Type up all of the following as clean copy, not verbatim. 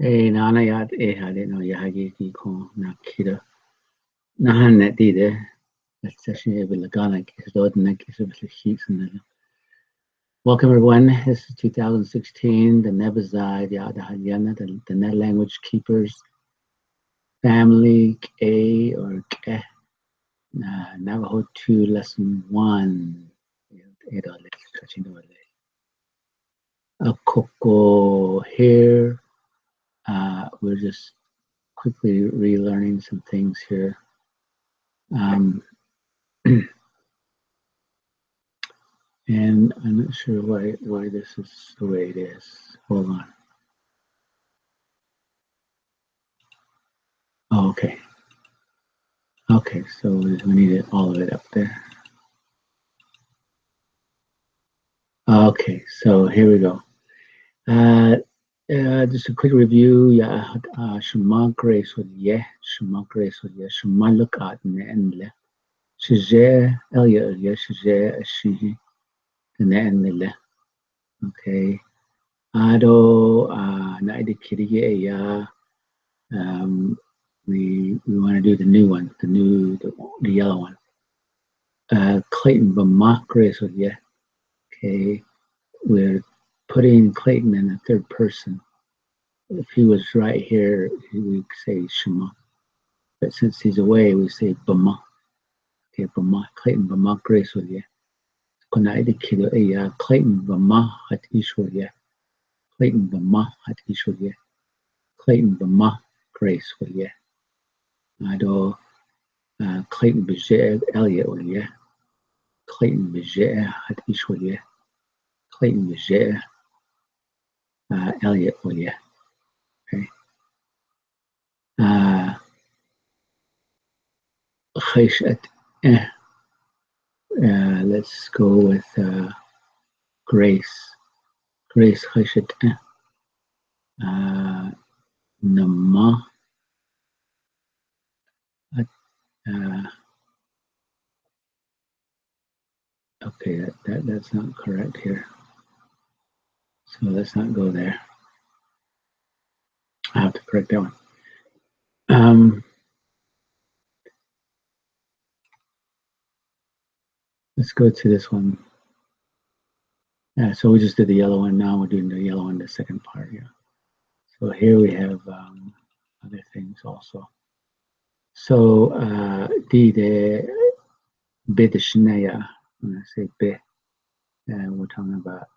Nana yat had no yahagi ko nakida. Nahan net either. That's actually a Lagana case, Dodna case of the sheets and welcome everyone. This is 2016, the Nebazai, Yada Hadyana, the Net Language Keepers Family A or Ke. Navajo 2, Lesson 1. A Koko here. We're just quickly relearning some things here. And I'm not sure why this is the way it is. Hold on. Oh, okay. Okay, so we need all of it up there. Okay, so here we go. Just a quick review. Yeah, Shema Grace with yeah, Shema Grace with yeah, Shema look at and le. Shije Elia yeah, Shije Shihi and le. Okay. Ado Naidi Kiriye ya. We want to do the new one, the yellow one. Clayton Bama Grace with yeah. Okay. We're putting Clayton in the third person. If he was right here, we say Shema. But since he's away, we say Bama. Okay, Bama, Clayton Bama, grace with you. Kunaidi kido ya Clayton Bama hat ishwarya. Clayton Bama hat ishwarya. Clayton Bama, grace with you. Ado Clayton Bijay Elliot with you. Clayton Bijay hat ishwarya. Clayton Bijay Elliot with you. Okay. Let's go with Grace. Grace Khashat Nama. Okay, that's not correct here. So let's not go there. I have to correct that one. Let's go to this one. So we just did the yellow one. Now we're doing the yellow one, the second part here. So here we have other things also. So the bit shnaya. When I say bit, we're talking about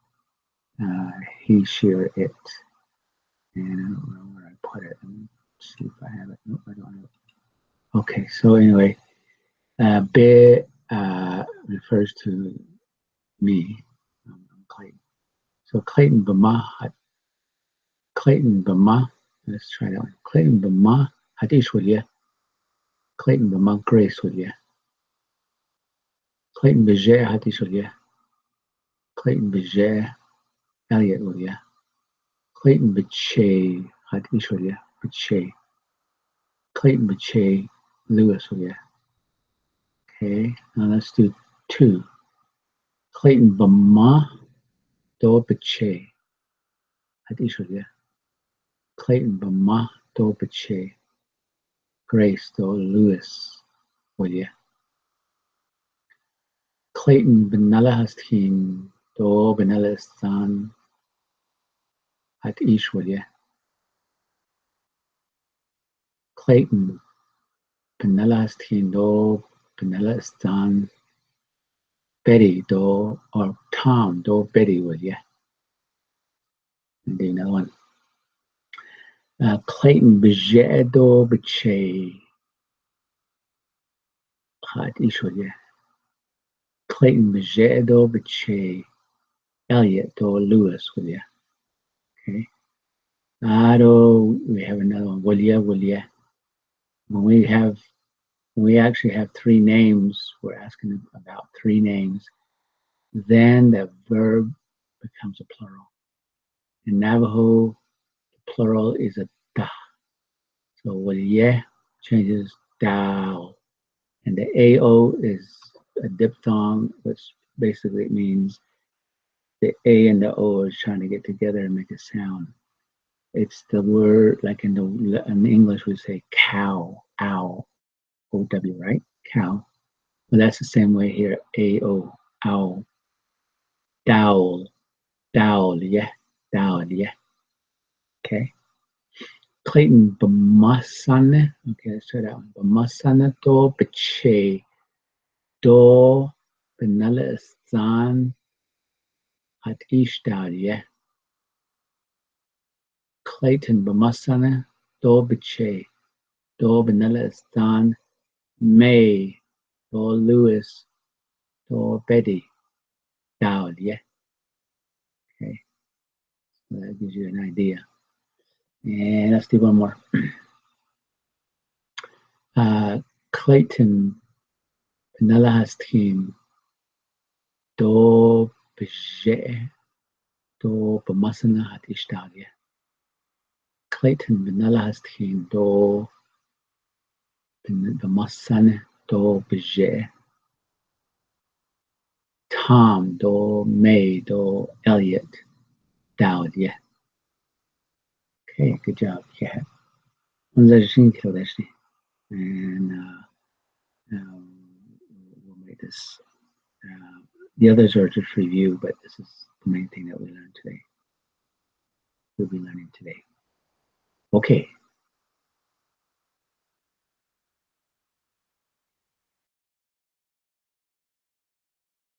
he, she, or it. And I don't know where I put it. Let me see if I have it. Nope, I don't have it. Okay, so anyway, be refers to me. I'm Clayton. So Clayton Bama. Clayton Bama. Let's try that one. Clayton Bama. Hadish with you. Clayton Bama. Grace with you. Clayton Bijay. Hadish with you. Clayton Bijay. Elliot with you. Clayton Bijay. Hadish with you. Bijay. Clayton Bijay. Lewis with you. Okay, now let's do 2. Clayton Bama Do Bache. Hadishulia. Clayton Bama Do Bache. Grace Do Lewis. Willia. Clayton Benella Hastin Do Benella Stan. Hadish Willia. Clayton Benella Hastin Do Benella Stan. Betty Do or Tom Do Betty Willia. And do another one. Clayton Bejedo Bache. Hadish Willia. Clayton Bejedo Bache. Elliot or Lewis Willia. Okay. Ado, we have another one. Willia. When we actually have 3 names, we're asking about 3 names, then the verb becomes a plural. In Navajo, the plural is a da. So Willia changes dao. And the AO is a diphthong, which basically means the A and the O is trying to get together and make a sound. It's the word like in English we say cow, owl, O-W, right? Cow. Well, that's the same way here. A-O, owl, dowel, dowel, yeah, dowel, yeah. Okay. Clayton Bamasane. Okay, let's try that one. Bamasane to Bache do Benella Zan at Ishtal, yeah. Clayton Bamasane do Bache do Benella Zan May do Lewis do Betty Dowd, yeah. Okay, so that gives you an idea. And let's do one more. Clayton Pinellas team do Beje do Bamasana at Ishtalia. Clayton Pinellas team do Bamasana do Beje. Tom do May do Elliot Dowd, yeah. Okay, good job. Yeah. 120 kilo actually. And we'll make this. The others are just review, but this is the main thing that we learned today. We'll be learning today. Okay.